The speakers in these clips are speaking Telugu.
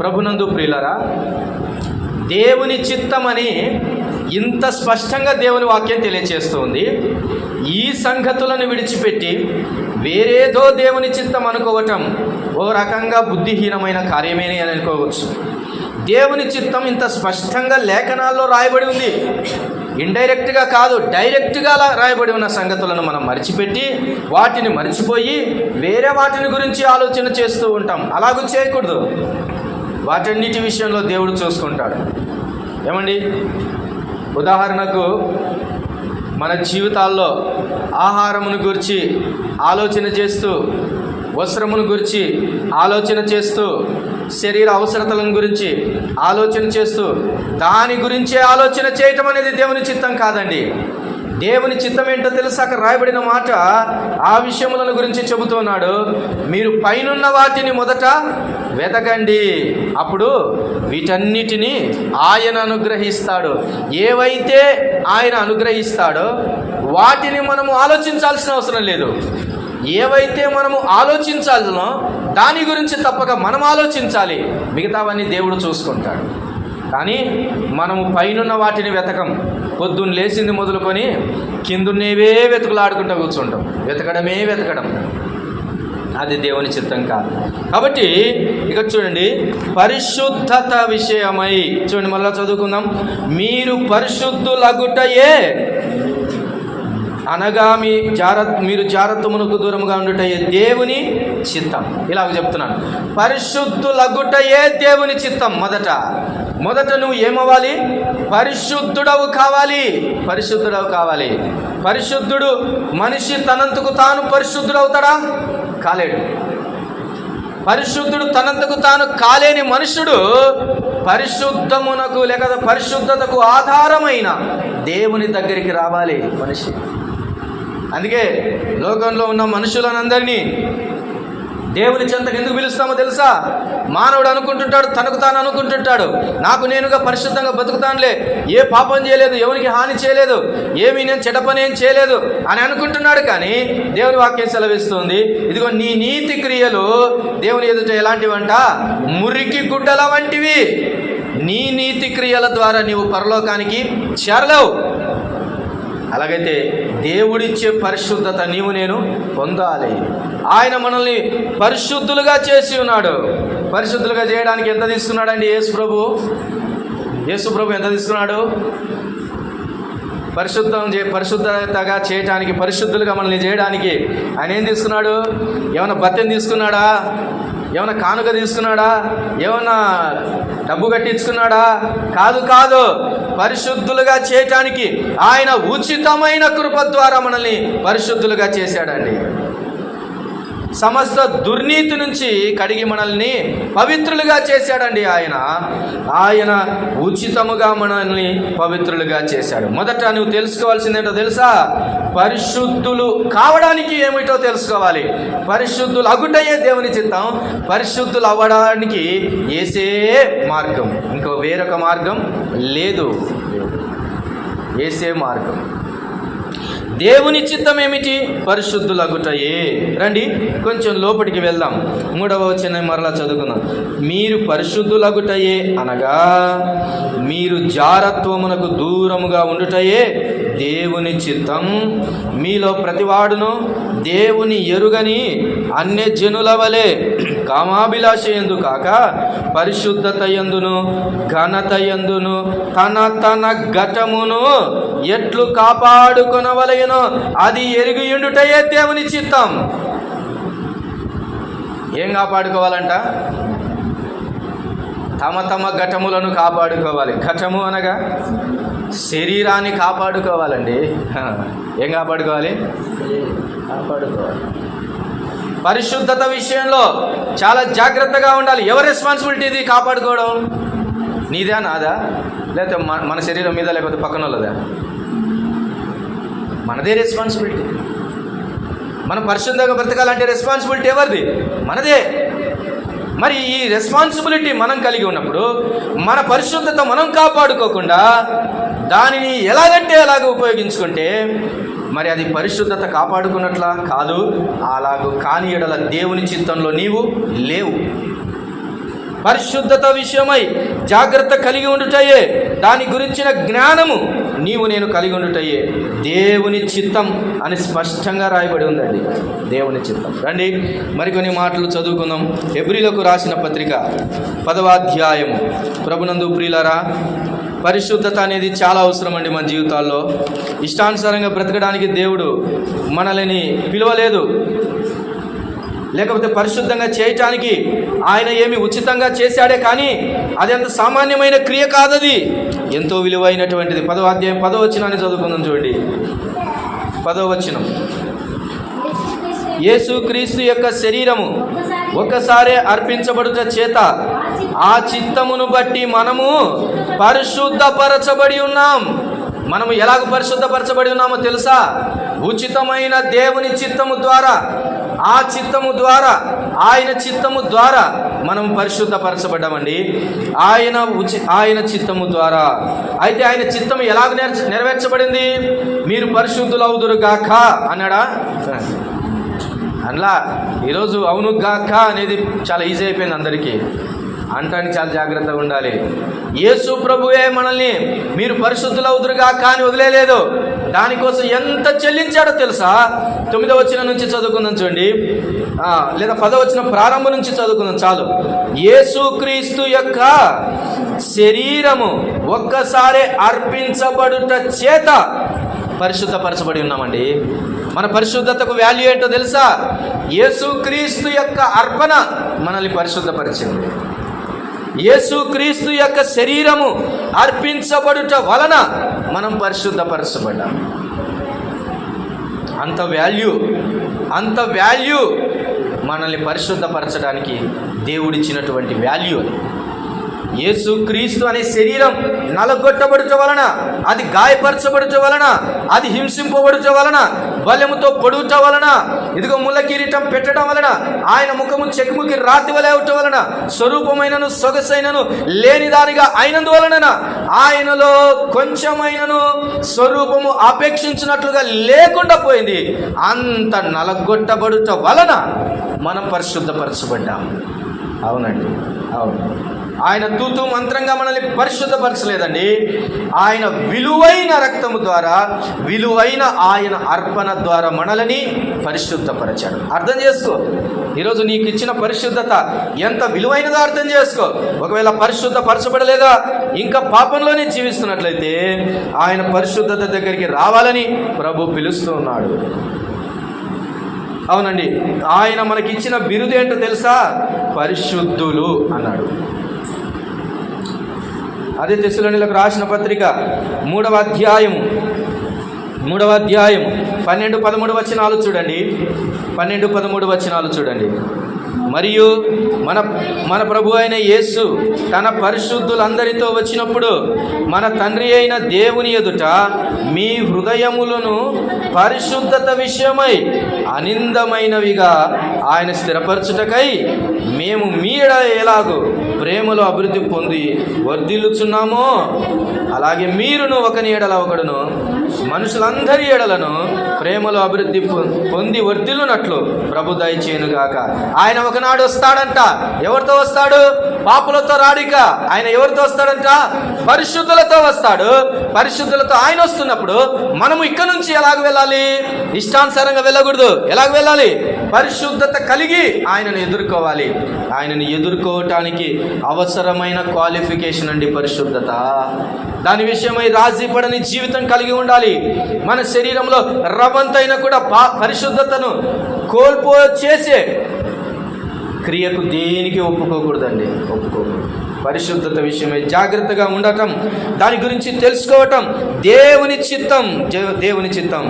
ప్రభునందు ప్రియులరా, దేవుని చిత్తమని ఇంత స్పష్టంగా దేవుని వాక్యం తెలియచేస్తుంది. ఈ సంగతులను విడిచిపెట్టి వేరేదో దేవుని చిత్తం అనుకోవటం ఓ రకంగా బుద్ధిహీనమైన కార్యమే అని అనుకోవచ్చు. దేవుని చిత్తం ఇంత స్పష్టంగా లేఖనాల్లో రాయబడి ఉంది. ఇండైరెక్ట్గా కాదు, డైరెక్ట్గా రాయబడి ఉన్న సంగతులను మనం మర్చిపెట్టి వాటిని మర్చిపోయి వేరే వాటిని గురించి ఆలోచన చేస్తూ ఉంటాం. అలాగూ చేయకూడదు. వాటన్నిటి విషయంలో దేవుడు చూసుకుంటాడు. ఏమండి, ఉదాహరణకు మన జీవితాల్లో ఆహారమును గురించి ఆలోచన చేస్తూ, వస్త్రమును గురించి ఆలోచన చేస్తూ, శరీర అవసరతలను గురించి ఆలోచన చేస్తూ దాని గురించే ఆలోచన చేయటం అనేది దేవుని చిత్తం కాదండి. దేవుని చిత్తం ఏంటో తెలుసు. అక్కడ రాయబడిన మాట ఆ విషయములను గురించి చెబుతున్నాడు. మీరు పైనున్న వాటిని మొదట వెతకండి, అప్పుడు వీటన్నిటినీ ఆయన అనుగ్రహిస్తాడు. ఏవైతే ఆయన అనుగ్రహిస్తాడో వాటిని మనము ఆలోచించాల్సిన అవసరం లేదు. ఏవైతే మనము ఆలోచించాలనో దాని గురించి తప్పక మనం ఆలోచించాలి. మిగతావన్నీ దేవుడు చూసుకుంటాడు. కానీ మనము పైనున్న వాటిని వెతకం. పొద్దున్న లేచింది మొదలుకొని కిందున్నేవే వెతుకులాడుకుంటూ కూర్చుంటాం. వెతకడం అది దేవుని చిత్తం కాదు. కాబట్టి ఇక చూడండి, పరిశుద్ధత విషయమై చూడండి, మళ్ళీ చదువుకుందాం. మీరు పరిశుద్ధులగుటయే అనగా మీరు జారత్వమునకు దూరముగా ఉండుటయే దేవుని చిత్తం. ఇలాగ చెప్తున్నాను, పరిశుద్ధులగుటయే దేవుని చిత్తం. మొదట నువ్వు ఏమవ్వాలి? పరిశుద్ధుడవు కావాలి. పరిశుద్ధుడు మనిషి తనంతకు తాను పరిశుద్ధుడవుతాడా? కాలేడు. పరిశుద్ధుడు తనంతకు తాను కాలేని మనుషుడు పరిశుద్ధమునకు లేక పరిశుద్ధతకు ఆధారమైన దేవుని దగ్గరికి రావాలి మనిషి. అందుకే లోకంలో ఉన్న మనుషులనందరినీ దేవుని చెంతకు ఎందుకు పిలుస్తామో తెలుసా? మానవుడు అనుకుంటుంటాడు, తనకు తాను అనుకుంటుంటాడు, నాకు నేనుగా పరిశుద్ధంగా బతుకుతానులే, ఏ పాపం చేయలేదు, ఎవరికి హాని చేయలేదు, నేను చెడ్డ పని ఏం చేయలేదు అని అనుకుంటున్నాడు. కానీ దేవుని వాక్యం సెలవిస్తుంది, ఇదిగో నీ నీతి క్రియలు దేవుని ఎదుట ఎలాంటివంట? మురికి గుడ్డల వంటివి. నీ నీతి క్రియల ద్వారా నీవు పరలోకానికి చేరలేవు. అలాగైతే దేవుడిచ్చే పరిశుద్ధత నీవు నేను పొందాలి. ఆయన మనల్ని పరిశుద్ధులుగా చేసి ఉన్నాడు. పరిశుద్ధులుగా చేయడానికి ఎంత తీసుకున్నాడండి యేసు ప్రభు ఎంత తీసుకున్నాడు? పరిశుద్ధతగా చేయటానికి, పరిశుద్ధులుగా మనల్ని చేయడానికి ఆయన ఏం తీసుకున్నాడు? ఏమైనా భత్యం తీసుకున్నాడా? ఏమైనా కానుక తీసుకున్నాడా? ఏమైనా డబ్బు కట్టించుకున్నాడా? కాదు. పరిశుద్ధులుగా చేయటానికి ఆయన ఉచితమైన కృప ద్వారా మనల్ని పరిశుద్ధులుగా చేశాడండి. సమస్త దుర్నీతి నుంచి కడిగి మనల్ని పవిత్రులుగా చేశాడండి. ఆయన ఉచితముగా మనల్ని పవిత్రులుగా చేశాడు. మొదట నువ్వు తెలుసుకోవాల్సిందేంటో తెలుసా? పరిశుద్ధులు కావడానికి ఏమిటో తెలుసుకోవాలి. పరిశుద్ధులు అగుటయే దేవుని చిత్తం. పరిశుద్ధులు అవ్వడానికి యేసే మార్గం, ఇంకో వేరొక మార్గం లేదు. యేసే మార్గం. దేవుని చిత్తం ఏమిటి? పరిశుద్ధులగుటయే. రండి కొంచెం లోపలికి వెళ్దాం. 3వ వచనం మరలా చదువుకుందాం. మీరు పరిశుద్ధులగుటయే అనగా మీరు జారత్వమునకు దూరముగా ఉండుటయే దేవుని చిత్తం. మీలో ప్రతివాడును దేవుని ఎరుగని అన్యజనుల వలె కామాభిలాష యందు కాక పరిశుద్ధత యందును ఘనత యందును తన ఘటమును ఎట్లు కాపాడుకొనవలెనో అది ఎరిగియుండుటయే దేవుని చిత్తం. ఏం కాపాడుకోవాలంట? తమ ఘటములను కాపాడుకోవాలి. ఘటము అనగా శరీరాన్ని కాపాడుకోవాలండి. ఏం కాపాడుకోవాలి? పరిశుద్ధత విషయంలో చాలా జాగ్రత్తగా ఉండాలి. ఎవరి రెస్పాన్సిబిలిటీ ఇది కాపాడుకోవడం? నీదా, నాదా, లేకపోతే మన శరీరం మీద, లేకపోతే పక్కన వాళ్ళదా? మనదే రెస్పాన్సిబిలిటీ. మనం పరిశుద్ధంగా బ్రతకాలంటే రెస్పాన్సిబిలిటీ ఎవరిది? మనదే. మరి ఈ రెస్పాన్సిబిలిటీ మనం కలిగి ఉన్నప్పుడు మన పరిశుద్ధత మనం కాపాడుకోకుండా దానిని ఎలాగంటే ఎలాగ ఉపయోగించుకుంటే మరి అది పరిశుద్ధత కాపాడుకున్నట్లా కాదు. అలాగూ కాని ఎడల దేవుని చిత్తంలో నీవు లేవు. పరిశుద్ధత విషయమై జాగ్రత్త కలిగి ఉండుటయే, దాని గురించిన జ్ఞానము నీవు నేను కలిగి ఉండుటయే దేవుని చిత్తం అని స్పష్టంగా రాయబడి ఉందండి. దేవుని చిత్తం. రండి మరికొన్ని మాటలు చదువుకుందాం. హెబ్రీలకు రాసిన పత్రిక 10వ అధ్యాయము. ప్రభునందు ప్రియులారా, పరిశుద్ధత అనేది చాలా అవసరం అండి మన జీవితాల్లో. ఇష్టానుసారంగా బ్రతకడానికి దేవుడు మనల్ని పిలవలేదు, లేకపోతే పరిశుద్ధంగా చేయటానికి ఆయన ఏమి ఉచితంగా చేశాడే, కానీ అది అంత సామాన్యమైన క్రియ కాదది, ఎంతో విలువైనటువంటిది. 10వ అధ్యాయం 10వ వచనాన్ని చదువుకుందాం. చూడండి 10వ వచనం. యేసుక్రీస్తు యొక్క శరీరము ఒక్కసారే అర్పించబడుట చేత ఆ చిత్తమును బట్టి మనము పరిశుద్ధపరచబడి ఉన్నాం. మనము ఎలాగ పరిశుద్ధపరచబడి ఉన్నామో తెలుసా? ఉచితమైన దేవుని చిత్తము ద్వారా, ఆ చిత్తము ద్వారా, ఆయన చిత్తము ద్వారా మనం పరిశుద్ధపరచబడ్డామండి. ఆయన చిత్తము ద్వారా. అయితే ఆయన చిత్తము ఎలాగ నెరవేర్చబడింది? మీరు పరిశుద్ధులవుదురు గాక అన్నాడా? అలా ఈరోజు అవును గాక అనేది చాలా ఈజీ అయిపోయింది అందరికీ. అంటానికి చాలా జాగ్రత్తగా ఉండాలి. యేసు ప్రభువే మనల్ని మీరు పరిశుద్ధులవుదురుగా కానీ వదిలేలేదు. దానికోసం ఎంత చెల్లించాడో తెలుసా? 9వ వచనం నుంచి చదువుకుందాం చూడండి, లేదా 10వ వచనం ప్రారంభం నుంచి చదువుకుందాం చాలు. యేసుక్రీస్తు యొక్క శరీరము ఒక్కసారి అర్పించబడుట చేత పరిశుద్ధపరచబడి ఉన్నామండి. మన పరిశుద్ధతకు వాల్యూ ఏంటో తెలుసా? యేసుక్రీస్తు యొక్క అర్పణ మనల్ని పరిశుద్ధపరిచింది. యేసుక్రీస్తు యొక్క శరీరము అర్పించబడుట వలన మనం పరిశుద్ధపరచబడ్డాం. అంత వాల్యూ మనల్ని పరిశుద్ధపరచడానికి దేవుడిచ్చినటువంటి వాల్యూ అది. యేసుక్రీస్తు అనే శరీరం నలగొట్టబడుట వలన, అది గాయపరచబడుట వలన, అది హింసింపబడుట వలన, బలముతో పొడుట వలన, ఇదిగో ముళ్ళ కిరీటం పెట్టడం వలన, ఆయన ముఖము చెకుముకి రాతి వలె అవటం వలన, స్వరూపమైనను సొగసైనను లేనిదానిగా అయినందువలన, ఆయనలో కొంచెమైనను స్వరూపము అపేక్షించినట్లుగా లేకుండా పోయింది. అంత నలగొట్టబడుట వలన మనం పరిశుద్ధపరచబడ్డాం. అవునండి, అవును. ఆయన తూతూ మంత్రంగా మనల్ని పరిశుద్ధపరచలేదండి. ఆయన విలువైన రక్తము ద్వారా, విలువైన ఆయన అర్పణ ద్వారా మనల్ని పరిశుద్ధపరిచాడు. అర్థం చేసుకో, ఈరోజు నీకు ఇచ్చిన పరిశుద్ధత ఎంత విలువైనదో అర్థం చేసుకో. ఒకవేళ పరిశుద్ధపరచబడలేదా, ఇంకా పాపంలోనే జీవిస్తున్నట్లయితే ఆయన పరిశుద్ధత దగ్గరికి రావాలని ప్రభు పిలుస్తూ ఉన్నాడు. అవునండి, ఆయన మనకిచ్చిన బిరుదు ఏంటో తెలుసా? పరిశుద్ధులు అన్నాడు. అదే తెస్సలోనికీయులకు రాసిన పత్రిక 3వ అధ్యాయం 12-13 వచనాలు చూడండి. 12-13 వచనాలు చూడండి. మరియు మన ప్రభు అయిన యేసు తన పరిశుద్ధులందరితో వచ్చినప్పుడు మన తండ్రి అయిన దేవుని ఎదుట మీ హృదయములను పరిశుద్ధత విషయమై అనిందమైనవిగా ఆయన స్థిరపరచుటకై మేము మీ ఎడల ఎలాగో ప్రేమలో అభివృద్ధి పొంది వర్ధిల్లుచున్నామో, అలాగే మీరును ఒకని ఎడల ఒకడును మనుషులందరి ఎడలను ప్రేమలో అభివృద్ధి పొంది వర్ధిల్లునట్లు ప్రభు దయచేయునుగాక. ఆయన ఒకనాడు వస్తాడంట. ఎవరితో వస్తాడు? పాపులతో రాడిక. ఆయన ఎవరితో వస్తాడంట? పరిశుద్ధులతో వస్తాడు. పరిశుద్ధులతో ఆయన వస్తున్నప్పుడు మనము ఇక్కడ నుంచి ఎలాగ వెళ్ళాలి? ఇష్టానుసారంగా వెళ్ళకూడదు. ఎలాగ వెళ్ళాలి? పరిశుద్ధత కలిగి ఆయనను ఎదుర్కోవాలి. ఆయనను ఎదుర్కోవటానికి అవసరమైన క్వాలిఫికేషన్ అండి పరిశుద్ధత. దాని విషయమై రాజీ పడని జీవితం కలిగి ఉండాలి. మన శరీరంలో రవంతైనా కూడా పరిశుద్ధతను కోల్పో చేసే క్రియకు దేనికి ఒప్పుకోకూడదండి, ఒప్పుకోకూడదు. పరిశుద్ధత విషయమై జాగ్రత్తగా ఉండటం, దాని గురించి తెలుసుకోవటం దేవుని చిత్తం. దేవుని చిత్తం.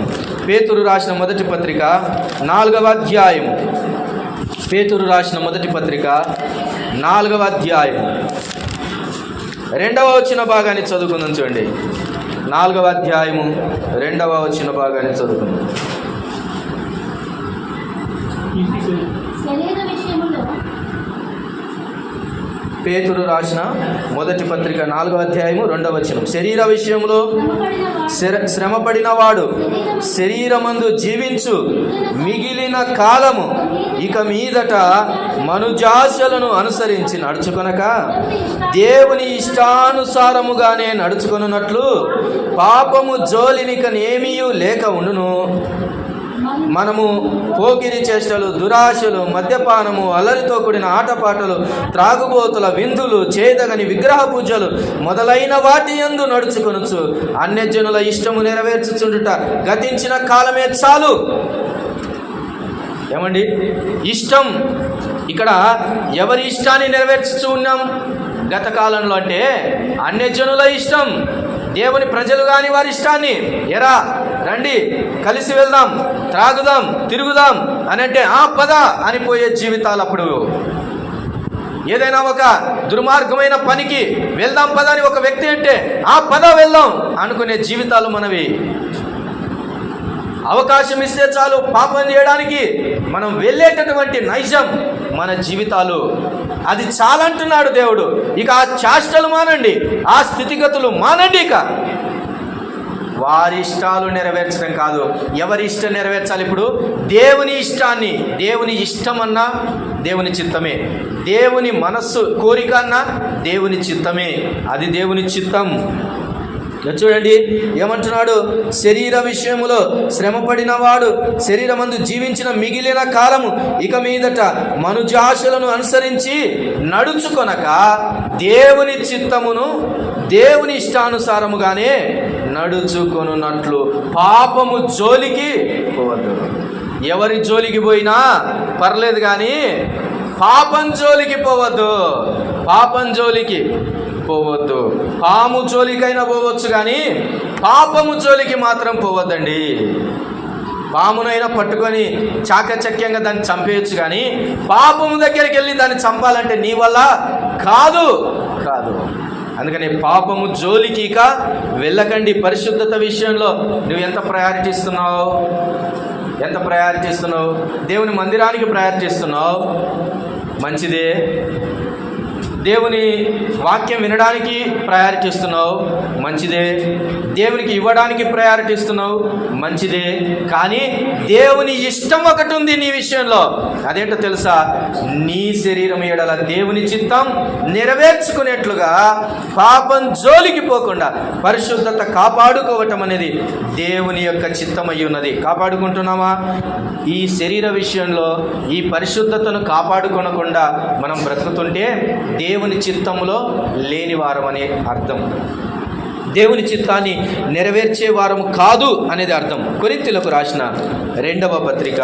పేతురు రాసిన మొదటి పత్రిక 4వ అధ్యాయం. పేతురు రాసిన మొదటి పత్రిక 4వ అధ్యాయం 2వ వచన భాగాన్ని చదువుకుందాం చూడండి. 4వ అధ్యాయము 2వ వచన భాగాన్ని చదువుకుందాం. పేతురు రాసిన మొదటి పత్రిక 4వ అధ్యాయము 2వ వచనం. శరీర విషయంలో శ్రమపడిన వాడు శరీరమందు జీవించు మిగిలిన కాలము ఇక మీదట మనుజాశలను అనుసరించి నడుచుకొనక దేవుని ఇష్టానుసారముగానే నడుచుకొనున్నట్లు పాపము జోలినికనేమీ లేక ఉండును. మనము పోకిరి చేష్టలు, దురాశలు, మద్యపానము, అల్లరితో కూడిన ఆటపాటలు, త్రాగుబోతుల విందులు, చేదగని విగ్రహ పూజలు మొదలైన వాటి యందు నడుచుకొనుచు అన్యజనుల ఇష్టము నెరవేర్చుచుండుట గతించిన కాలమే చాలు. ఏమండి ఇష్టం? ఇక్కడ ఎవరి ఇష్టాన్ని నెరవేర్చుచు ఉన్నాం గత కాలంలో అంటే అన్యజనుల ఇష్టం, దేవుని ప్రజలు కాని వారి ఇష్టాన్ని. ఎరా రండి కలిసి వెళ్దాం, త్రాగుదాం, తిరుగుదాం అని అంటే పద అని పోయే జీవితాలు. అప్పుడు ఏదైనా ఒక దుర్మార్గమైన పనికి వెళ్దాం పద అని ఒక వ్యక్తి అంటే పద వెళ్దాం అనుకునే జీవితాలు మనవి. అవకాశం ఇస్తే చాలు పాపం చేయడానికి మనం వెళ్ళేటటువంటి నైజం మన జీవితాలు. అది చాలంటున్నాడు దేవుడు. ఇక ఆ చేష్టలు మానండి, ఆ స్థితిగతులు మానండి. ఇక వారి ఇష్టాలు నెరవేర్చడం కాదు, ఎవరి ఇష్టం నెరవేర్చాలి? ఇప్పుడు దేవుని ఇష్టాన్ని. దేవుని ఇష్టం అన్నా దేవుని చిత్తమే, దేవుని మనస్సు కోరిక అన్నా దేవుని చిత్తమే. అది దేవుని చిత్తం. చూడండి ఏమంటున్నాడు, శరీర విషయములో శ్రమపడిన వాడు శరీరమందు జీవించిన మిగిలిన కాలము ఇక మీదట మనుజాశలను అనుసరించి నడుచుకొనక దేవుని చిత్తమును దేవుని ఇష్టానుసారముగానే నడుచుకొనున్నట్లు పాపము జోలికి పోవద్దు. ఎవరి జోలికి పోయినా పర్లేదు కానీ పాపం జోలికి పోవద్దు. పాపం జోలికి పోవద్దు. పాము జోలికైనా పోవచ్చు కానీ పాపము జోలికి మాత్రం పోవద్దండి. పామునైనా పట్టుకొని చాకచక్యంగా దాన్ని చంపేయచ్చు కానీ పాపము దగ్గరికి వెళ్ళి దాన్ని చంపాలంటే నీ వల్ల కాదు. అందుకని పాపము జోలికి ఇక వెళ్ళకండి. పరిశుద్ధత విషయంలో నువ్వు ఎంత ప్రయారిటీ ఇస్తున్నావు? దేవుని మందిరానికి ప్రయారిటీ ఇస్తున్నావు, మంచిదే. దేవుని వాక్యం వినడానికి ప్రయారిటీ ఇస్తున్నావు, మంచిదే. దేవునికి ఇవ్వడానికి ప్రయారిటీ ఇస్తున్నావు, మంచిదే. కానీ దేవుని ఇష్టం ఒకటి ఉంది నీ విషయంలో. అదేంటో తెలుసా? నీ శరీరం ఎడల దేవుని చిత్తం నెరవేర్చుకునేట్లుగా పాపం జోలికి పోకుండా పరిశుద్ధత కాపాడుకోవటం అనేది దేవుని యొక్క చిత్తమై ఉన్నది. కాపాడుకుంటున్నామా? ఈ శరీర విషయంలో ఈ పరిశుద్ధతను కాపాడుకొనకుండా మనం బ్రతుకుతుంటే దేవుని చిత్తములో లేని వారమనే అర్థం. దేవుని చిత్తాన్ని నెరవేర్చే వారము కాదు అనేది అర్థం. కొరింథీయులకు రాసిన 2వ పత్రిక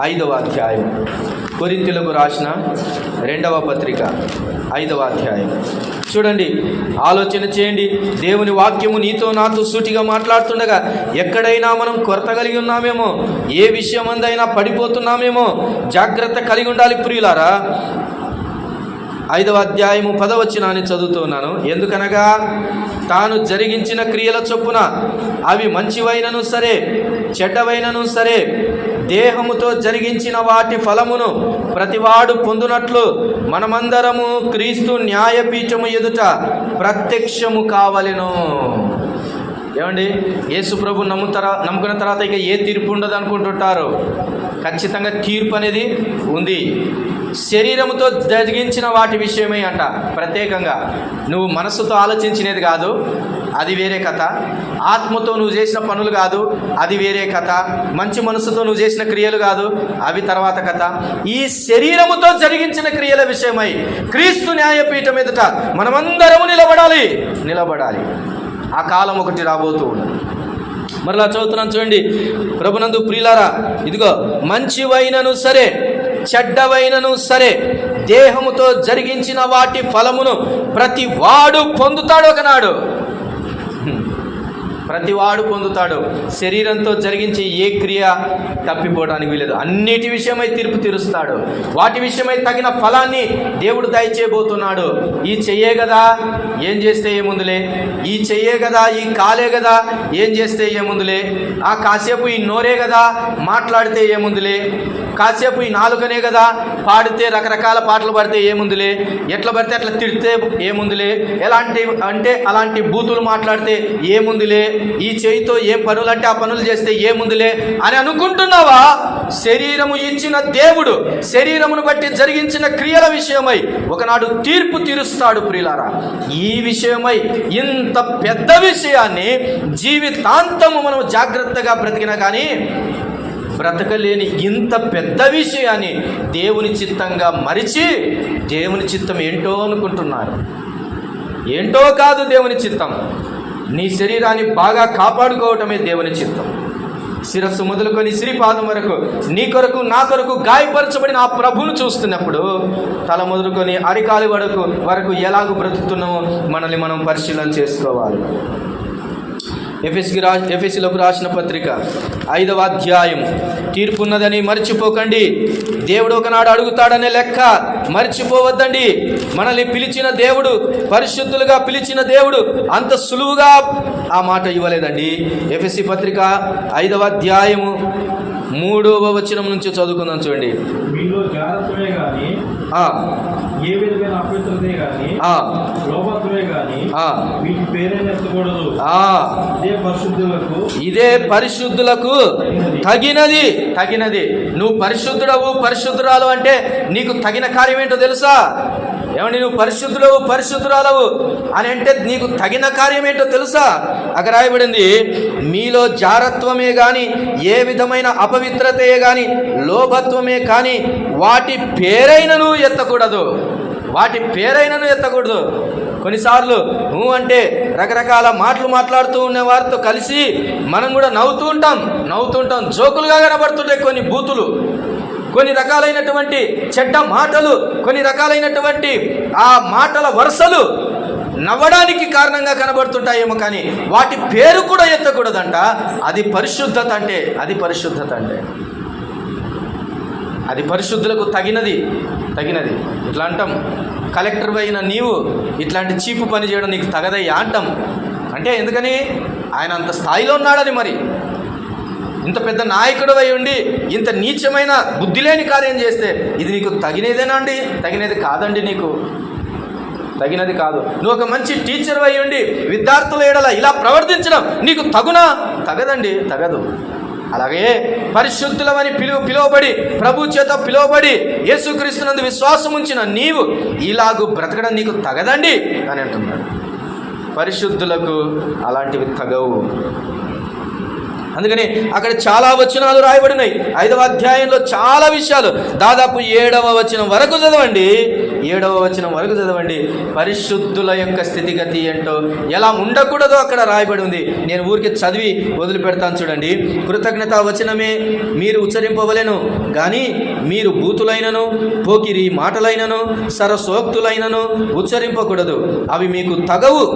5వ అధ్యాయం. కొరింథీయులకు రాసిన 2వ పత్రిక 5వ అధ్యాయం చూడండి, ఆలోచన చేయండి. దేవుని వాక్యము నీతో నాతో సూటిగా మాట్లాడుతుండగా ఎక్కడైనా మనం కొరత కలిగి ఉన్నామేమో, ఏ విషయం అందైనా పడిపోతున్నామేమో జాగ్రత్త కలిగి ఉండాలి ప్రియులారా. 5వ అధ్యాయము 10వ వచనాన్ని చదువుతున్నాను. ఎందుకనగా తాను జరిగించిన క్రియల చొప్పున అవి మంచివైనను సరే చెడ్డవైనను సరే దేహముతో జరిగించిన వాటి ఫలమును ప్రతివాడు పొందునట్లు మనమందరము క్రీస్తు న్యాయపీఠము ఎదుట ప్రత్యక్షము కావలెను. ఏమండి, యేసు ప్రభు నమ్ముకున్న తర్వాత ఇక ఏ తీర్పు ఉండదు అనుకుంటుంటారు. ఖచ్చితంగా తీర్పు అనేది ఉంది. శరీరముతో జరిగించిన వాటి విషయమే అంట. ప్రత్యేకంగా నువ్వు మనస్సుతో ఆలోచించినది కాదు, అది వేరే కథ. ఆత్మతో నువ్వు చేసిన పనులు కాదు, అది వేరే కథ. మంచి మనసుతో నువ్వు చేసిన క్రియలు కాదు, అవి తర్వాత కథ. ఈ శరీరముతో జరిగించిన క్రియల విషయమై క్రీస్తు న్యాయపీఠం ఎదుట మనమందరము నిలబడాలి. ఆ కాలం ఒకటి రాబోతూ ఉన్నది. మరలా చదువుతున్నాను చూడండి. ప్రభునందు ప్రియులారా, ఇదిగో మంచివైనను సరే చెడ్డవైనను సరే దేహముతో జరిగించిన వాటి ఫలమును ప్రతి వాడు పొందుతాడు ఒకనాడు. ప్రతివాడు పొందుతాడు. శరీరంతో జరిగించే ఏ క్రియ తప్పిపోవడానికి వీలేదు. అన్నిటి విషయమై తీర్పు తీరుస్తాడు. వాటి విషయమై తగిన ఫలాన్ని దేవుడు దయచేయబోతున్నాడు. ఈ చెయ్యే కదా, ఏం చేస్తే ఏముందులే, ఈ చెయ్యే కదా, ఈ కాలే కదా, ఏం చేస్తే ఏముందులే, కాసేపు ఈ నోరే కదా, మాట్లాడితే ఏముందులే, కాసేపు ఈ నాలుకనే కదా, పాడితే రకరకాల పాటలు పాడితే ఏముందులే, ఎట్లా పడితే అట్లా తిడితే ఏముందులే, అలాంటి బూతులు మాట్లాడితే ఏముందులే, ఈ చేయితో ఏం పనులు అంటే ఆ పనులు చేస్తే ఏముందులే అని అనుకుంటున్నావా? శరీరము ఇచ్చిన దేవుడు శరీరమును బట్టి జరిగించిన క్రియల విషయమై ఒకనాడు తీర్పు తీరుస్తాడు. ప్రియులారా, ఈ విషయమై ఇంత పెద్ద విషయాన్ని జీవితాంతము మనం జాగ్రత్తగా బ్రతికినా కానీ బ్రతకలేని ఇంత పెద్ద విషయాన్ని దేవుని చిత్తంగా మరిచి దేవుని చిత్తం ఏంటో అనుకుంటున్నారు. ఏంటో కాదు దేవుని చిత్తం. నీ శరీరాన్ని బాగా కాపాడుకోవటమే దేవుని చిత్తం. శిరస్సు మొదలుకొని శ్రీపాదం వరకు నీ కొరకు నా కొరకు గాయపరచబడిన ఆ ప్రభువును చూస్తున్నప్పుడు తల మొదలుకొని అరికాలి వరకు ఎలాగూ బ్రతుకుతున్నామో మనల్ని మనం పరిశీలన చేసుకోవాలి. ఎఫెసీలకు రాసిన పత్రిక 5వ అధ్యాయం. తీర్పున్నదని మర్చిపోకండి. దేవుడు ఒకనాడు అడుగుతాడనే లెక్క మర్చిపోవద్దండి. మనల్ని పిలిచిన దేవుడు, పరిశుద్ధులుగా పిలిచిన దేవుడు అంత సులువుగా ఆ మాట ఇవ్వలేదండి. ఎఫెసీ పత్రిక 5వ అధ్యాయము 3వ వచనం నుంచి చదువుకుందాం. చూడండి. మీలో జాగ్రత్తమే గాని ఏ విధమైన అపవిత్రతే గాని లోభత్వమే గాని వీటి పేరైనా ఎత్తకూడదు. ఇదే పరిశుద్ధులకు తగినది. నువ్వు పరిశుద్ధుడవు, పరిశుద్ధురాలు అంటే నీకు తగిన కార్యం ఏంటో తెలుసా? ఏమండి, నువ్వు పరిశుద్ధురాలవు అని అంటే నీకు తగిన కార్యం ఏంటో తెలుసా? అక్కడ రాయబడింది, మీలో జారత్వమే కానీ ఏ విధమైన అపవిత్రతే కానీ లోభత్వమే కానీ వాటి పేరైనను ఎత్తకూడదు. కొన్నిసార్లు నువ్వు అంటే రకరకాల మాటలు మాట్లాడుతూ ఉన్న వారితో కలిసి మనం కూడా నవ్వుతూ ఉంటాం. జోకులుగా కనబడుతుంటాయి కొన్ని బూతులు, కొన్ని రకాలైనటువంటి చెడ్డ మాటలు, కొన్ని రకాలైనటువంటి ఆ మాటల వరుసలు నవ్వడానికి కారణంగా కనబడుతుంటాయేమో, కానీ వాటి పేరు కూడా ఎత్తకూడదంట. అది పరిశుద్ధత అంటే అది పరిశుద్ధులకు తగినది. ఇట్లా అంటాం, కలెక్టర్ అయిన నీవు ఇట్లాంటి చీపు పని చేయడం నీకు తగదయ్యా అంటాం. అంటే ఎందుకని? ఆయన అంత స్థాయిలో ఉన్నాడని. మరి ఇంత పెద్ద నాయకుడు అయి ఉండి ఇంత నీచమైన బుద్ధి లేని కార్యం చేస్తే ఇది నీకు తగినదేనా అండి? తగినది కాదండి. నీకు తగినది కాదు. నువ్వు ఒక మంచి టీచర్ అయి ఉండి విద్యార్థుల ఎడల ఇలా ప్రవర్తించడం నీకు తగునా? తగదు. అలాగే పరిశుద్ధులమని పిలువబడి ప్రభు చేత పిలువబడి యేసుక్రీస్తునందు విశ్వాసం ఉంచిన నీవు ఇలాగూ బ్రతకడం నీకు తగదండి అని అంటున్నాడు. పరిశుద్ధులకు అలాంటివి తగవు. అందుకని అక్కడ చాలా వచనాలు రాయబడినాయి. 5వ అధ్యాయంలో చాలా విషయాలు, దాదాపు 7వ వచనం వరకు చదవండి. పరిశుద్ధుల యొక్క స్థితిగతి ఏంటో, ఎలా ఉండకూడదో అక్కడ రాయబడి ఉంది. నేను ఊరికి చదివి వదిలిపెడతాను. చూడండి. కృతజ్ఞతా వచనమే మీరు ఉచ్చరింపవలెను గాని మీరు బూతులైనను పోకిరి మాటలైనను సరసోక్తులైనను ఉచ్చరింపకూడదు. అవి మీకు తగవు.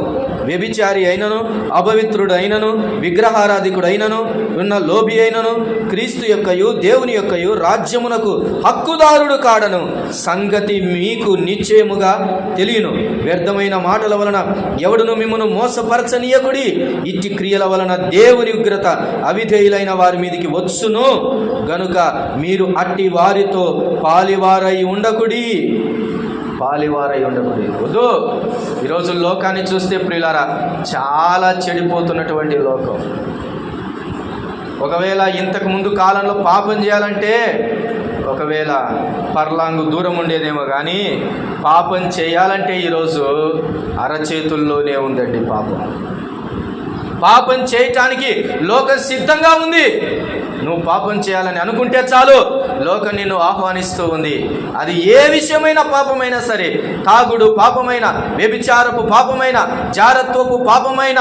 వ్యభిచారి అయినను అపవిత్రుడైనను విగ్రహారాధికుడైనను ఉన్న లోభి అయినను క్రీస్తు యొక్కయు దేవుని యొక్కయు రాజ్యమునకు హక్కుదారుడు కాడను సంగతి మీకు నిశ్చయముగా తెలియను. వ్యర్థమైన మాటల వలన ఎవడును మిమ్మను మోసపరచనీయకుడి. ఇట్టి క్రియల వలన దేవుని ఉగ్రత అవిధేయులైన వారి మీదికి వచ్చును గనుక మీరు అట్టి వారితో పాలివారై ఉండకుడి. వద్దు. ఈరోజు లోకాన్ని చూస్తే ప్రియులారా, చాలా చెడిపోతున్నటువంటి లోకం. ఒకవేళ ఇంతకు ముందు కాలంలో పాపం చేయాలంటే ఒకవేళ పర్లాంగు దూరం ఉండేదేమో, కానీ పాపం చేయాలంటే ఈరోజు అరచేతుల్లోనే ఉందండి. పాపం చేయటానికి లోకం సిద్ధంగా ఉంది. నువ్వు పాపం చేయాలని అనుకుంటే చాలు, లోకం నిన్ను ఆహ్వానిస్తూ ఉంది. అది ఏ విషయమైన పాపమైనా సరే, తాగుడు పాపమైన, వ్యభిచారపు పాపమైన, జారత్వపు పాపమైన,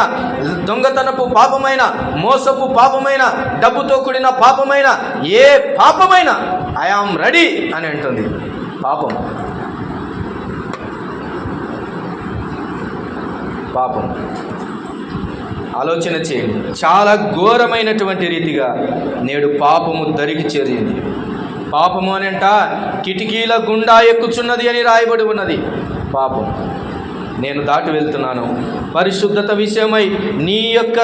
దొంగతనపు పాపమైన, మోసపు పాపమైన, డబ్బుతో కూడిన పాపమైన, ఏ పాపమైనా ఐ ఆమ్ రెడీ అని అంటుంది. పాపం ఆలోచన చేయండి. చాలా ఘోరమైనటువంటి రీతిగా నేడు పాపము దరికి చేరింది. పాపము అనంట కిటికీల గుండా ఎక్కుచున్నది అని రాయబడి ఉన్నది. పాపం నేను దాటి వెళ్తున్నాను. పరిశుద్ధత విషయమై నీ యొక్క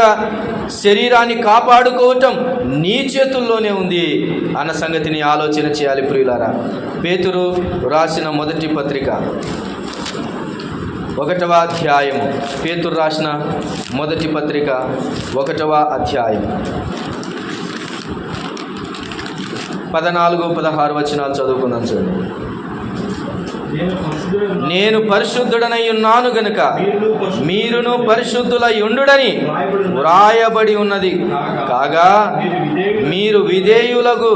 శరీరాన్ని కాపాడుకోవటం నీ చేతుల్లోనే ఉంది అన్న సంగతిని ఆలోచన చేయాలి ప్రియులారా. పేతురు రాసిన మొదటి పత్రిక 1వ అధ్యాయము. పేతురు రాసిన మొదటి పత్రిక 1వ అధ్యాయం 14, 16 వచనాలు చదువుకుందాం. చూడండి. నేను పరిశుద్ధుడనై ఉన్నాను గనుక మీరును పరిశుద్ధులై ఉండుడని వ్రాయబడి ఉన్నది. కాగా మీరు విధేయులకు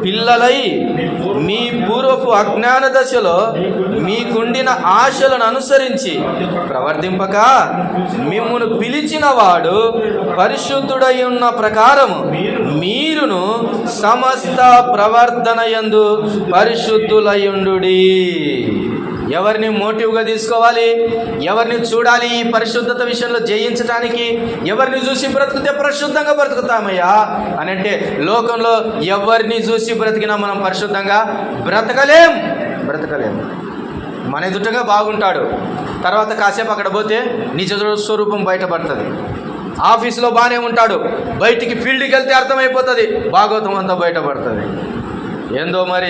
పిల్లలై మీ పూర్వపు అజ్ఞాన దశలో మీకుండిన ఆశలను అనుసరించి ప్రవర్తింపక మిమ్మును పిలిచిన వాడు పరిశుద్ధుడై ఉన్న ప్రకారము మీరును సమస్త ప్రవర్తనయందు పరిశుద్ధులయుండుడి. ఎవరిని మోటివ్గా తీసుకోవాలి? ఎవరిని చూడాలి? ఈ పరిశుద్ధత విషయంలో జయించడానికి ఎవరిని చూసి బ్రతికితే పరిశుద్ధంగా బ్రతుకుతామయ్యా అని అంటే, లోకంలో ఎవరిని చూసి బ్రతికినా మనం పరిశుద్ధంగా బ్రతకలేం. మన ఎదుటగా బాగుంటాడు, తర్వాత కాసేపు అక్కడ పోతే నిజ స్వరూపం బయటపడుతుంది. ఆఫీసులో బాగానే ఉంటాడు, బయటికి ఫీల్డ్కి వెళ్తే అర్థమైపోతుంది, భాగవతం అంతా బయటపడుతుంది. ఏందో మరి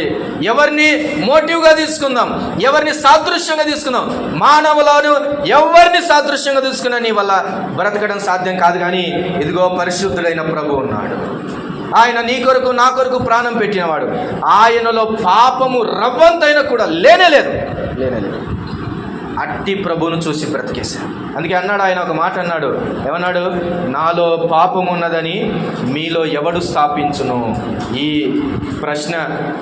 ఎవరిని మోటివ్గా తీసుకుందాం, ఎవరిని సాదృశ్యంగా తీసుకుందాం. మానవులను ఎవరిని సాదృశ్యంగా తీసుకున్నా నీ వల్ల బ్రతకడం సాధ్యం కాదు. కానీ ఇదిగో పరిశుద్ధుడైన ప్రభు ఉన్నాడు. ఆయన నీ కొరకు నా కొరకు ప్రాణం పెట్టినవాడు. ఆయనలో పాపము రవ్వంతైనా కూడా లేనేలేదు. అట్టి ప్రభువును చూసి బ్రతికేశాను. అందుకే అన్నాడు ఆయన, ఒక మాట అన్నాడు. ఏమన్నాడు? నాలో పాపం ఉన్నదని మీలో ఎవడు స్థాపించును? ఈ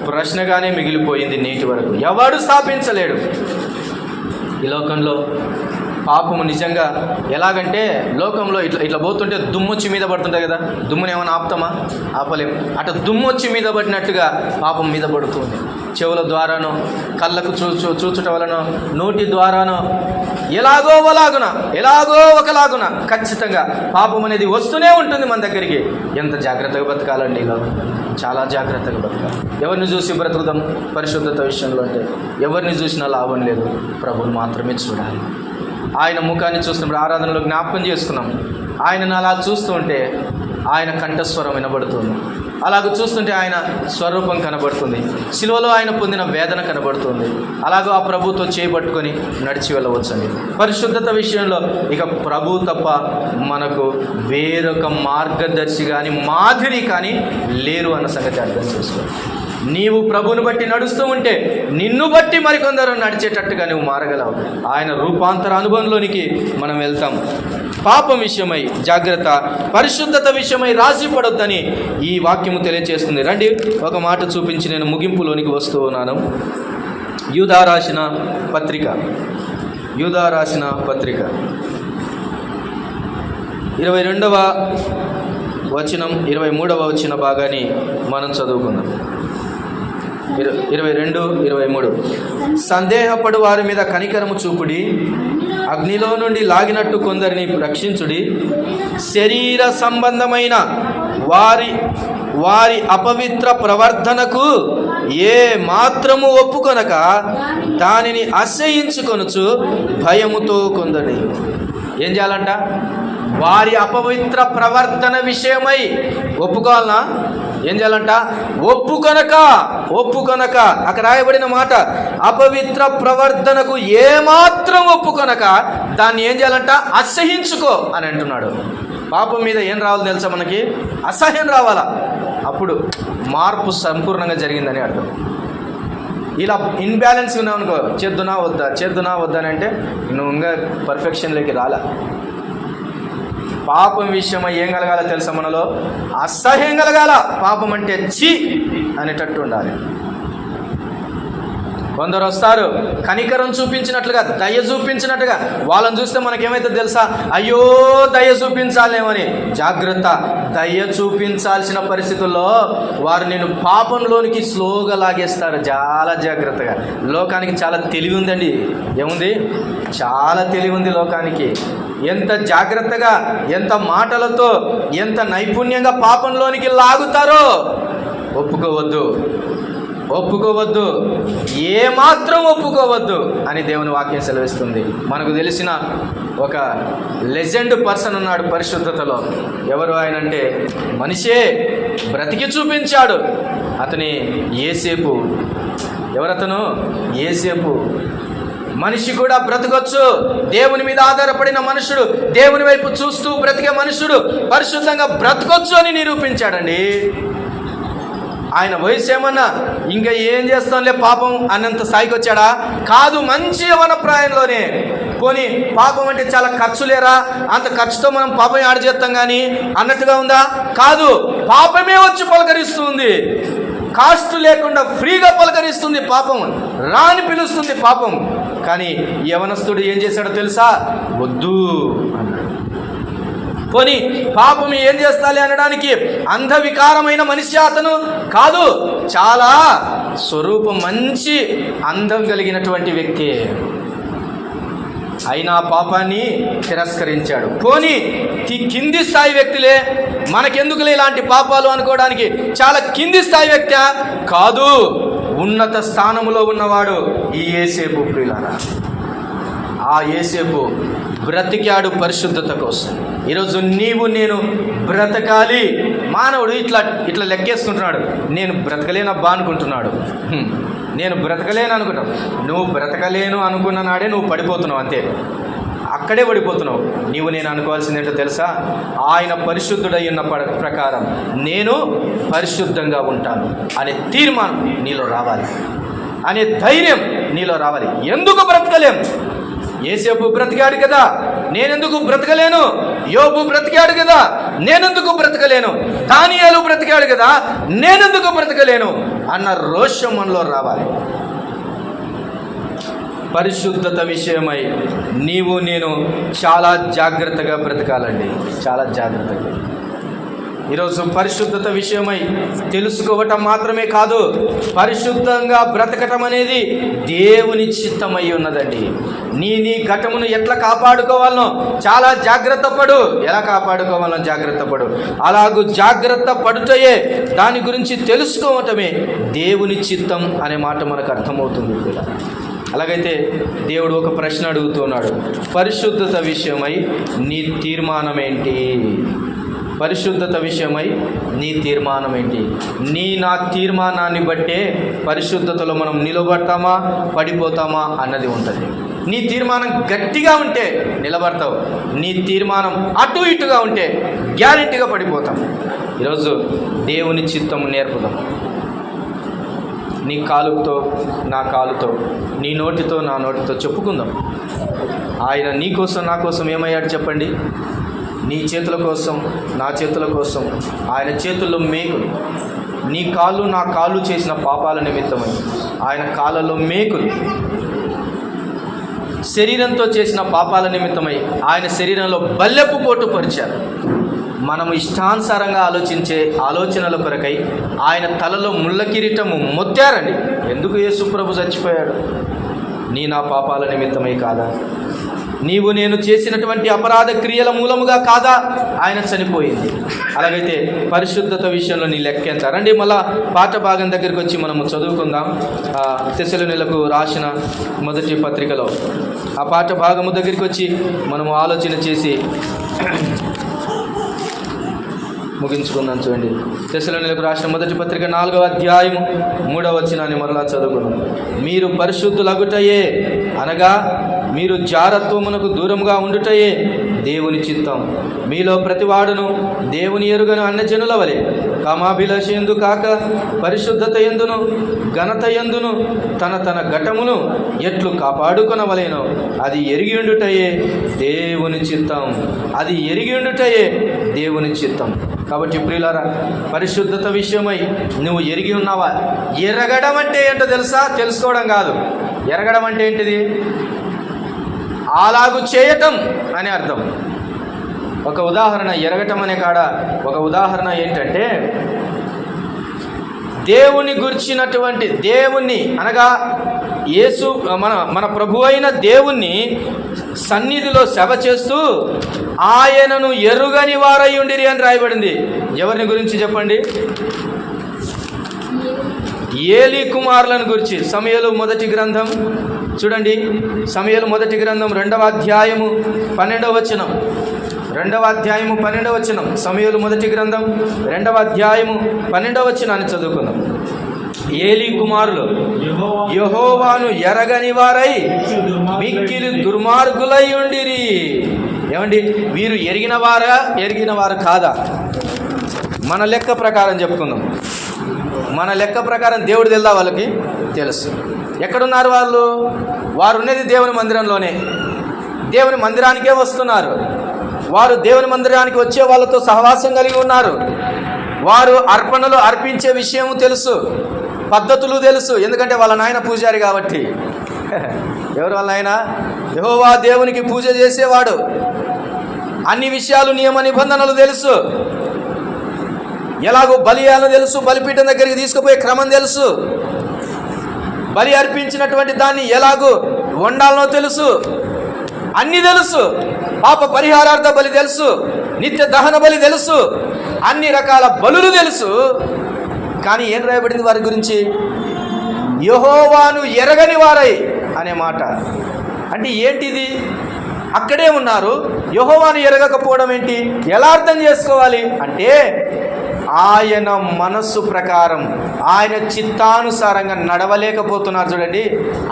ప్రశ్నగానే మిగిలిపోయింది నేటి వరకు. ఎవడు స్థాపించలేడు. ఈ లోకంలో పాపము నిజంగా ఎలాగంటే, లోకంలో ఇట్లా పోతుంటే దుమ్మొచ్చి మీద పడుతుంటాయి కదా, దుమ్ముని ఏమైనా ఆపుతామా? ఆపలేం. అటు దుమ్మొచ్చి మీద పడినట్టుగా పాపం మీద పడుతుంది. చెవుల ద్వారానో, కళ్ళకు చూచుట వలనో, నోటి ద్వారానో, ఎలాగో ఒకలాగున ఖచ్చితంగా పాపం అనేది వస్తూనే ఉంటుంది మన దగ్గరికి. ఎంత జాగ్రత్తగా బతకాలండి ఇలా, చాలా జాగ్రత్తగా బతకాలి. ఎవరిని చూసి బ్రతుకుదాం పరిశుద్ధత విషయంలో అంటే? ఎవరిని చూసినా లాభం లేదు, ప్రభువుని మాత్రమే చూడాలి. ఆయన ముఖాన్ని చూస్తున్నప్పుడు ఆరాధనలో జ్ఞాపకం చేసుకున్నాం. ఆయనను అలా చూస్తూ ఉంటే ఆయన కంఠస్వరం వినబడుతుంది. అలాగ చూస్తుంటే ఆయన స్వరూపం కనబడుతుంది. శిలువలో ఆయన పొందిన వేదన కనబడుతుంది. అలాగో ఆ ప్రభుతో చేపట్టుకొని నడిచి వెళ్ళవచ్చండి. పరిశుద్ధత విషయంలో ఇక ప్రభు తప్ప మనకు వేరొక మార్గదర్శి కానీ మాదిరి కానీ లేరు అన్న సంగతి అర్థం చేసుకోవాలి. నీవు ప్రభువుని బట్టి నడుస్తూ ఉంటే నిన్ను బట్టి మరికొందరు నడిచేటట్టుగా నువ్వు మారగలవు. ఆయన రూపాంతర అనుభవంలోనికి మనం వెళ్తాం. పాపం విషయమై జాగ్రత్త, పరిశుద్ధత విషయమై రాజీ పడొద్దని ఈ వాక్యము తెలియజేస్తుంది. రండి ఒక మాట చూపించి నేను ముగింపులోనికి వస్తూ ఉన్నాను. యూదా రాసిన పత్రిక 22వ వచనం 23వ వచన భాగాన్ని మనం చదువుకుందాం. 22, 23. సందేహపడు వారి మీద కనికరము చూపుడి, అగ్నిలో నుండి లాగినట్టు కొందరిని రక్షించుడి. శరీర సంబంధమైన వారి అపవిత్ర ప్రవర్తనకు ఏ మాత్రము ఒప్పుకొనక దానిని అసహ్యించుకొనుచు భయముతో కొందరిని. ఏం చేయాలంట? వారి అపవిత్ర ప్రవర్తన విషయమై ఒప్పుకోవాలనా? ఏం చేయాలంట? ఒప్పుకొనక అక్కడ రాయబడిన మాట, అపవిత్ర ప్రవర్తనకు ఏమాత్రం ఒప్పుకొనక దాన్ని ఏం చేయాలంట? అసహించుకో అని అంటున్నాడు. పాపం మీద ఏం రావాలి తెలుసా మనకి? అసహ్యం రావాలా. అప్పుడు మార్పు సంపూర్ణంగా జరిగిందని అర్థం. ఇలా ఇన్బ్యాలెన్స్ ఉన్నావు అనుకో, చేద్దునా వద్దా అని అంటే నువ్వు ఇంకా పర్ఫెక్షన్లోకి రాలా. పాపం విషయమై ఏం కలగాల తెలుసా? మనలో అసహ్యం కలగాల. పాపం అంటే ఛీ అనేటట్టు ఉండాలి. కొందరు వస్తారు కనికరం చూపించినట్లుగా, దయ చూపించినట్టుగా. వాళ్ళని చూస్తే మనకేమైతే తెలుసా? అయ్యో దయ చూపించాలేమని. జాగ్రత్త, దయ చూపించాల్సిన పరిస్థితుల్లో వారు నేను పాపంలోనికి స్లోగా లాగేస్తారు. చాలా జాగ్రత్తగా. లోకానికి చాలా తెలివి ఉందండి. ఏముంది? చాలా తెలివి ఉంది లోకానికి. ఎంత జాగ్రత్తగా, ఎంత మాటలతో, ఎంత నైపుణ్యంగా పాపంలోనికి లాగుతారో ఒప్పుకోవద్దు, ఏమాత్రం ఒప్పుకోవద్దు అని దేవుని వాక్యం సెలవిస్తుంది. మనకు తెలిసిన ఒక లెజెండ్ పర్సన్ ఉన్నాడు పరిశుద్ధతలో. ఎవరు ఆయన అంటే మనిషే బ్రతికి చూపించాడు. అతని యేసేపు. ఎవరతను? యేసేపు. మనిషి కూడా బ్రతకొచ్చు. దేవుని మీద ఆధారపడిన మనుషుడు, దేవుని వైపు చూస్తూ బ్రతికే మనుషుడు పరిశుద్ధంగా బ్రతకొచ్చు అని నిరూపించాడండి. ఆయన వయసు ఏమన్నా ఇంకా ఏం చేస్తాంలే పాపం అన్నంత స్థాయికి వచ్చాడా? కాదు, మంచి యవ్వన ప్రాయంలోనే. పోనీ పాపం అంటే చాలా ఖర్చు లేరా, అంత ఖర్చుతో మనం పాపం ఆడ చేస్తాం కానీ అన్నట్టుగా ఉందా? కాదు, పాపమే వచ్చి పలకరిస్తుంది. కాస్ట్ లేకుండా ఫ్రీగా పలకరిస్తుంది పాపం. రాని పిలుస్తుంది పాపం. కానీ యవనస్తుడు ఏం చేశాడో తెలుసా? వద్దు అన్నాడు. పోనీ పాపం ఏం చేస్తాలి అనడానికి అంధవికారమైన మనిషి అతను కాదు. చాలా స్వరూపం, మంచి అందం కలిగినటువంటి వ్యక్తి. అయినా పాపాన్ని తిరస్కరించాడు. పోనీ కింది స్థాయి వ్యక్తులే, మనకెందుకులే ఇలాంటి పాపాలు అనుకోవడానికి, చాలా కింది స్థాయి వ్యక్తి కాదు, ఉన్నత స్థానంలో ఉన్నవాడు ఈ యేసేపు. ప్రియులారా, ఆ యేసేపు బ్రతికాడు పరిశుద్ధత కోసం. ఈరోజు నీవు నేను బ్రతకాలి. మానవుడు ఇట్లా లెక్కేసుకుంటున్నాడు. నేను బ్రతకలేనబ్బా అనుకుంటున్నాడు. నేను బ్రతకలేను అనుకుంటావు. నువ్వు బ్రతకలేను అనుకున్న నాడే నువ్వు పడిపోతున్నావు, అంతే. అక్కడే పడిపోతున్నావు. నీవు నేను అనుకోవాల్సింది ఏంటో తెలుసా? ఆయన పరిశుద్ధుడై ఉన్న ప్రకారం నేను పరిశుద్ధంగా ఉంటాను అనే తీర్మానం నీలో రావాలి, అనే ధైర్యం నీలో రావాలి. ఎందుకు బ్రతకలేం? యేసేపు బ్రతికాడు కదా, నేనెందుకు బ్రతకలేను? యోబు బ్రతికాడు కదా, నేనెందుకు బ్రతకలేను? దానియేలు బ్రతికాడు కదా, నేనెందుకు బ్రతకలేను అన్న రోషం మనలో రావాలి. పరిశుద్ధత విషయమై నీవు నేను చాలా జాగ్రత్తగా బ్రతకాలండి, చాలా జాగ్రత్తగా. ఈరోజు పరిశుద్ధత విషయమై తెలుసుకోవటం మాత్రమే కాదు, పరిశుద్ధంగా బ్రతకటం అనేది దేవుని చిత్తమై ఉన్నదండి. నీ ఘటమును ఎట్లా కాపాడుకోవాలనో చాలా జాగ్రత్త పడు. ఎలా కాపాడుకోవాలనో జాగ్రత్త పడు. అలాగూ జాగ్రత్త పడుటయే, దాని గురించి తెలుసుకోవటమే దేవుని చిత్తం అనే మాట మనకు అర్థమవుతుంది. అలాగైతే దేవుడు ఒక ప్రశ్న అడుగుతున్నాడు, పరిశుద్ధత విషయమై నీ తీర్మానం ఏంటి? పరిశుద్ధత విషయమై నీ తీర్మానం ఏంటి? నా తీర్మానాన్ని బట్టే పరిశుద్ధతలో మనం నిలబడతామా పడిపోతామా అన్నది ఉంటుంది. నీ తీర్మానం గట్టిగా ఉంటే నిలబడతావు, నీ తీర్మానం అటు ఇటుగా ఉంటే గ్యారెంటీగా పడిపోతాం. ఈరోజు దేవుని చిత్తం నేర్పుదాం. నీ కాలుతో నా కాలుతో, నీ నోటితో నా నోటితో చెప్పుకుందాం. ఆయన నీ కోసం నా కోసం ఏమయ్యాడు చెప్పండి? నీ చేతుల కోసం నా చేతుల కోసం ఆయన చేతుల్లో మేకులు. నీ కాళ్ళు నా కాళ్ళు చేసిన పాపాల నిమిత్తమై ఆయన కాళ్ళలో మేకులు. శరీరంతో చేసిన పాపాల నిమిత్తమై ఆయన శరీరంలో బల్లెపు పోటు పరిచారు. మనము ఇష్టానుసారంగా ఆలోచించే ఆలోచనల కొరకై ఆయన తలలో ముళ్ళ కిరీటము మొత్తారండి. ఎందుకు యేసుప్రభు చచ్చిపోయాడు? నా పాపాల నిమిత్తమై కాదా? నీవు నేను చేసినటువంటి అపరాధ క్రియల మూలముగా కాదా ఆయన చనిపోయింది? అలాగైతే పరిశుద్ధత విషయంలో నీ లెక్క ఎంత? రండి మళ్ళా పాఠ భాగం దగ్గరికి వచ్చి మనము చదువుకుందాం. తెస్సలోనికీయులకు రాసిన మొదటి పత్రికలో ఆ పాఠ భాగము దగ్గరికి వచ్చి మనము ఆలోచన చేసి ముగించుకుందాం. చూడండి, తెస్సలోనికీయులకు రాసిన మొదటి పత్రిక 4వ అధ్యాయం 3వ వచనాన్ని మరలా చదువుకుందాం. మీరు పరిశుద్ధులగుటయే, అనగా మీరు జారత్వమునకు దూరంగా ఉండుటయే దేవుని చిత్తం. మీలో ప్రతివాడును దేవుని ఎరుగను అన్యజనుల వలె కామాభిలాష ఎందు కాక పరిశుద్ధత ఎందును ఘనత ఎందును తన ఘటమును ఎట్లు కాపాడుకొనవలెనో అది ఎరిగి ఉండుటయే దేవుని చిత్తం. అది ఎరిగి ఉండుటయే దేవుని చిత్తం. కాబట్టి ప్రియులారా, పరిశుద్ధత విషయమై నువ్వు ఎరిగి ఉన్నావా? ఎరగడం అంటే ఏంటో తెలుసా? తెలుసుకోవడం కాదు. ఎరగడం అంటే ఏంటిది? అలాగు చేయటం అని అర్థం. ఒక ఉదాహరణ, ఎరగటం అనే కాడ ఒక ఉదాహరణ ఏంటంటే, దేవుని గురించినటువంటి దేవుణ్ణి అనగా యేసు మన ప్రభు అయిన దేవుణ్ణి సన్నిధిలో సేవ చేస్తూ ఆయనను ఎరుగని వారై ఉండిరి అని రాయబడింది. ఎవరిని గురించి చెప్పండి? ఏలీ కుమారులను గురించి. సమూయేలు మొదటి గ్రంథం చూడండి, సమూయేలు మొదటి గ్రంథం 2వ అధ్యాయము 12వ వచనం. 2వ అధ్యాయము 12వ వచనం. సమూయేలు మొదటి గ్రంథం 2వ అధ్యాయము 12వ వచనాన్ని చదువుకుందాం. ఏలీ కుమారులు యెహోవాను ఎరగని వారై మిక్కిలి దుర్మార్గులై ఉండిరి. ఏమండి, వీరు ఎరిగిన వారు కాదా? మన లెక్క ప్రకారం చెప్పుకుందాం. మన లెక్క ప్రకారం దేవుడు తెలుదా? వాళ్ళకి తెలుసు. ఎక్కడున్నారు వాళ్ళు? వారు ఉన్నది దేవుని మందిరంలోనే. దేవుని మందిరానికే వస్తున్నారు. వారు దేవుని మందిరానికి వచ్చే వాళ్ళతో సహవాసం కలిగి ఉన్నారు. వారు అర్పణలు అర్పించే విషయం తెలుసు, పద్ధతులు తెలుసు. ఎందుకంటే వాళ్ళ నాయన పూజారి కాబట్టి. ఎవరు వాళ్ళ నాయన? యెహోవా దేవునికి పూజ చేసేవాడు. అన్ని విషయాలు, నియమ నిబంధనలు తెలుసు. ఎలాగో బలి చేయాలో తెలుసు, బలిపీఠం దగ్గరికి తీసుకుపోయే క్రమం తెలుసు, బలి అర్పించినటువంటి దాన్ని ఎలాగో వండాలనో తెలుసు, అన్నీ తెలుసు. పాప పరిహారార్థ బలి తెలుసు, నిత్య దహన బలి తెలుసు, అన్ని రకాల బలులు తెలుసు. కానీ ఏం రాయబడింది వారి గురించి? యెహోవాను ఎరగని వారై అనే మాట. అంటే ఏంటిది? అక్కడే ఉన్నారు, యెహోవాను ఎరగకపోవడం ఏంటి? ఎలా అర్థం చేసుకోవాలి అంటే, ఆయన మనస్సు ప్రకారం, ఆయన చిత్తానుసారంగా నడవలేకపోతున్నారు. చూడండి,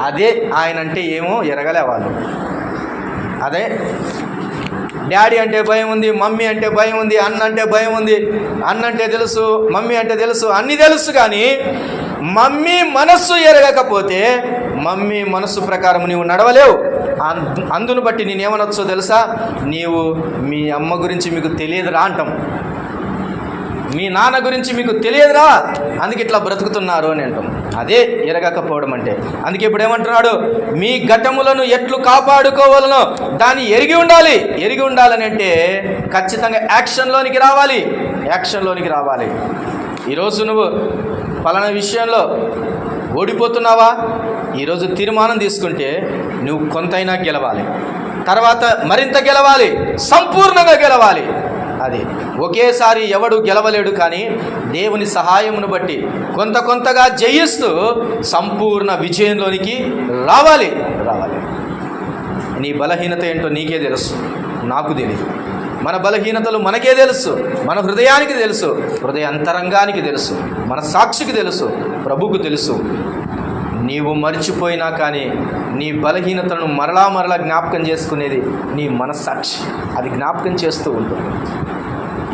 అదే ఆయన అంటే ఏమో ఎరగలే వాళ్ళు. అదే డాడీ అంటే భయం ఉంది, మమ్మీ అంటే భయం ఉంది, అన్న అంటే భయం ఉంది. అన్న అంటే తెలుసు, మమ్మీ అంటే తెలుసు, అన్నీ తెలుసు. కానీ మమ్మీ మనస్సు ఎరగకపోతే, మమ్మీ మనస్సు ప్రకారం నీవు నడవలేవు. అందును బట్టి నేనేమనొచ్చో తెలుసా? నీవు మీ అమ్మ గురించి మీకు తెలియదురా అంటాం, మీ నాన్న గురించి మీకు తెలియదురా, అందుకే ఇట్లా బ్రతుకుతున్నారు అని అంటాం. అదే ఎరగకపోవడం అంటే. అందుకే ఇప్పుడు ఏమంటున్నాడు? మీ ఘటములను ఎట్లు కాపాడుకోవాలనో దాన్ని ఎరిగి ఉండాలి. ఎరిగి ఉండాలని అంటే ఖచ్చితంగా యాక్షన్లోనికి రావాలి. ఈరోజు నువ్వు పలానా విషయంలో ఓడిపోతున్నావా? ఈరోజు తీర్మానం తీసుకుంటే నువ్వు కొంతైనా గెలవాలి, తర్వాత మరింత గెలవాలి, సంపూర్ణంగా గెలవాలి. అది ఒకేసారి ఎవడు గెలవలేడు. కానీ దేవుని సహాయమును బట్టి కొంతగా జయిస్తూ సంపూర్ణ విజయంలోనికి రావాలి. నీ బలహీనత ఏంటో నీకే తెలుసు, నాకు తెలియదు. మన బలహీనతలు మనకే తెలుసు, మన హృదయానికి తెలుసు, హృదయ అంతరంగానికి తెలుసు, మన సాక్షికి తెలుసు, ప్రభువుకు తెలుసు. నీవు మర్చిపోయినా కానీ నీ బలహీనతలను మరలా జ్ఞాపకం చేసుకునేది నీ మనస్సాక్షి. అది జ్ఞాపకం చేస్తూ ఉంటుంది.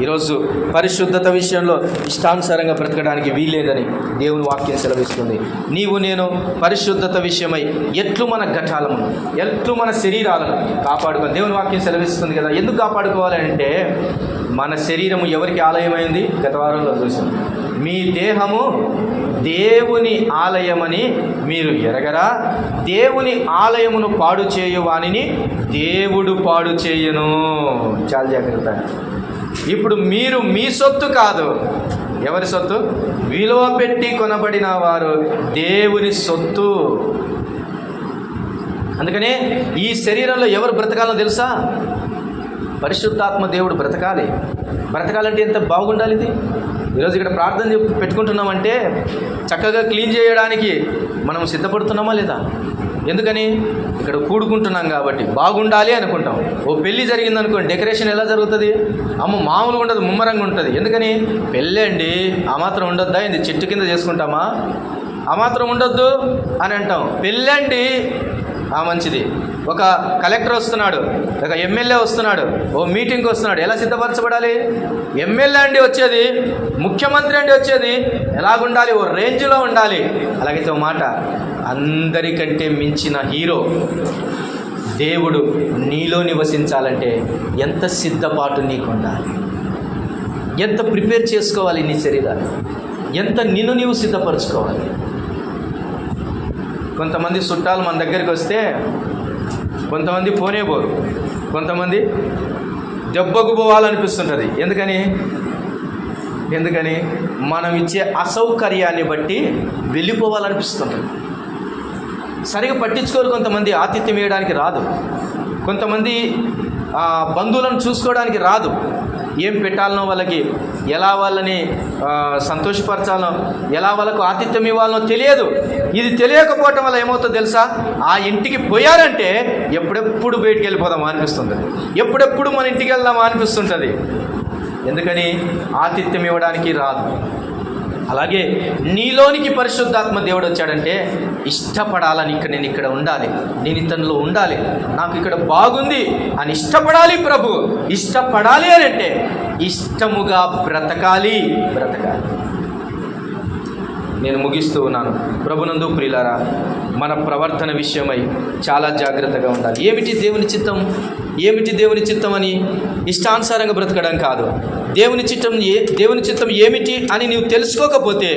ఈరోజు పరిశుద్ధత విషయంలో ఇష్టానుసారంగా బ్రతకడానికి వీల్లేదని దేవుని వాక్యం సెలవిస్తుంది. నీవు నేను పరిశుద్ధత విషయమై ఎట్లు మన ఘటాలను, ఎట్లు మన శరీరాలను కాపాడుకోవాలి. దేవుని వాక్యం సెలవిస్తుంది కదా. ఎందుకు కాపాడుకోవాలి అంటే, మన శరీరము ఎవరికి ఆలయమైంది? గత వారంలో చూసాం. మీ దేహము దేవుని ఆలయమని మీరు ఎరగరా? దేవుని ఆలయమును పాడు చేయువానిని దేవుడు పాడు చేయును. చాలా జాగ్రత్త. ఇప్పుడు మీరు మీ సొత్తు కాదు. ఎవరి సొత్తు? విలువ పెట్టి కొనబడిన వారు దేవుని సొత్తు. అందుకనే ఈ శరీరంలో ఎవరు బ్రతకాలో తెలుసా? పరిశుద్ధాత్మ దేవుడు బ్రతకాలంటే ఎంత బాగుండాలి. ఇది ఈరోజు ఇక్కడ ప్రార్థన పెట్టుకుంటున్నామంటే చక్కగా క్లీన్ చేయడానికి మనం సిద్ధపడుతున్నామా లేదా? ఎందుకని? ఇక్కడ కూడుకుంటున్నాం కాబట్టి బాగుండాలి అనుకుంటాం. ఓ పెళ్ళి జరిగిందనుకోండి, డెకరేషన్ ఎలా జరుగుతుంది? మామూలుగా ఉండదు, ముమ్మరంగా ఉంటుంది. ఎందుకని? పెళ్ళి అండి, ఆ మాత్రం ఉండొద్దా? ఇది చెట్టు కింద చేసుకుంటామా? ఆ మాత్రం ఉండొద్దు అని అంటాం. పెళ్ళండి, మంచిది. ఒక కలెక్టర్ వస్తున్నాడు, ఒక ఎమ్మెల్యే వస్తున్నాడు, ఓ మీటింగ్కి వస్తున్నాడు, ఎలా సిద్ధపరచబడాలి? ఎమ్మెల్యే అండి వచ్చేది, ముఖ్యమంత్రి అండి వచ్చేది, ఎలాగుండాలి? ఓ రేంజ్లో ఉండాలి. అలాగైతే ఓ మాట, అందరికంటే మించిన హీరో దేవుడు నీలో నివసించాలంటే ఎంత సిద్ధపాటు నీకు ఉండాలి, ఎంత ప్రిపేర్ చేసుకోవాలి నీ శరీరాన్ని, ఎంత నిన్ను నీవు సిద్ధపరచుకోవాలి. కొంతమంది చుట్టాలు మన దగ్గరికి వస్తే కొంతమంది పోనే పోరు, కొంతమంది దెబ్బకు పోవాలనిపిస్తుంటుంది. ఎందుకని మనం ఇచ్చే అసౌకర్యాన్ని బట్టి వెళ్ళిపోవాలనిపిస్తుంటుంది. సరిగా పట్టించుకోరు కొంతమంది, ఆతిథ్యం వేయడానికి రాదు. కొంతమంది బంధువులను చూసుకోవడానికి రాదు. ఏం పెట్టాలనో వాళ్ళకి, ఎలా వాళ్ళని సంతోషపరచాలనో, ఎలా వాళ్ళకు ఆతిథ్యం ఇవ్వాలనో తెలియదు. ఇది తెలియకపోవటం వల్ల ఏమవుతుందో తెలుసా? ఆ ఇంటికి పోయారంటే ఎప్పుడెప్పుడు బయటికి వెళ్ళిపోదామా అనిపిస్తుంది, ఎప్పుడెప్పుడు మన ఇంటికి వెళ్దామా అనిపిస్తుంటుంది. ఎందుకని? ఆతిథ్యం ఇవ్వడానికి రాదు. అలాగే నీలోనికి పరిశుద్ధాత్మ దేవుడు వచ్చాడంటే ఇష్టపడాలని, నేను ఇక్కడ ఉండాలి, నేను ఇతనిలో ఉండాలి, నాకు ఇక్కడ బాగుంది అని ఇష్టపడాలి. ప్రభు ఇష్టపడాలి అని అంటే ఇష్టముగా బ్రతకాలి. నేను ముగిస్తూ ఉన్నాను. ప్రభునందు ప్రియులారా, మన ప్రవర్తన విషయమై చాలా జాగ్రత్తగా ఉండాలి. ఏమిటి దేవుని చిత్తం, ఏమిటి దేవుని చిత్తం అని ఇష్టానుసారంగా బ్రతకడం కాదు. దేవుని చిత్తం ఏమిటి అని నీవు తెలుసుకోకపోతే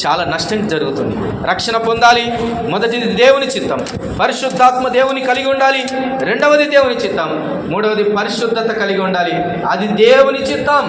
చాలా నష్టం జరుగుతుంది. రక్షణ పొందాలి, మొదటిది దేవుని చిత్తం, పరిశుద్ధాత్మ దేవుని కలిగి ఉండాలి, రెండవది దేవుని చిత్తం, మూడవది పరిశుద్ధత కలిగి ఉండాలి. అది దేవుని చిత్తం.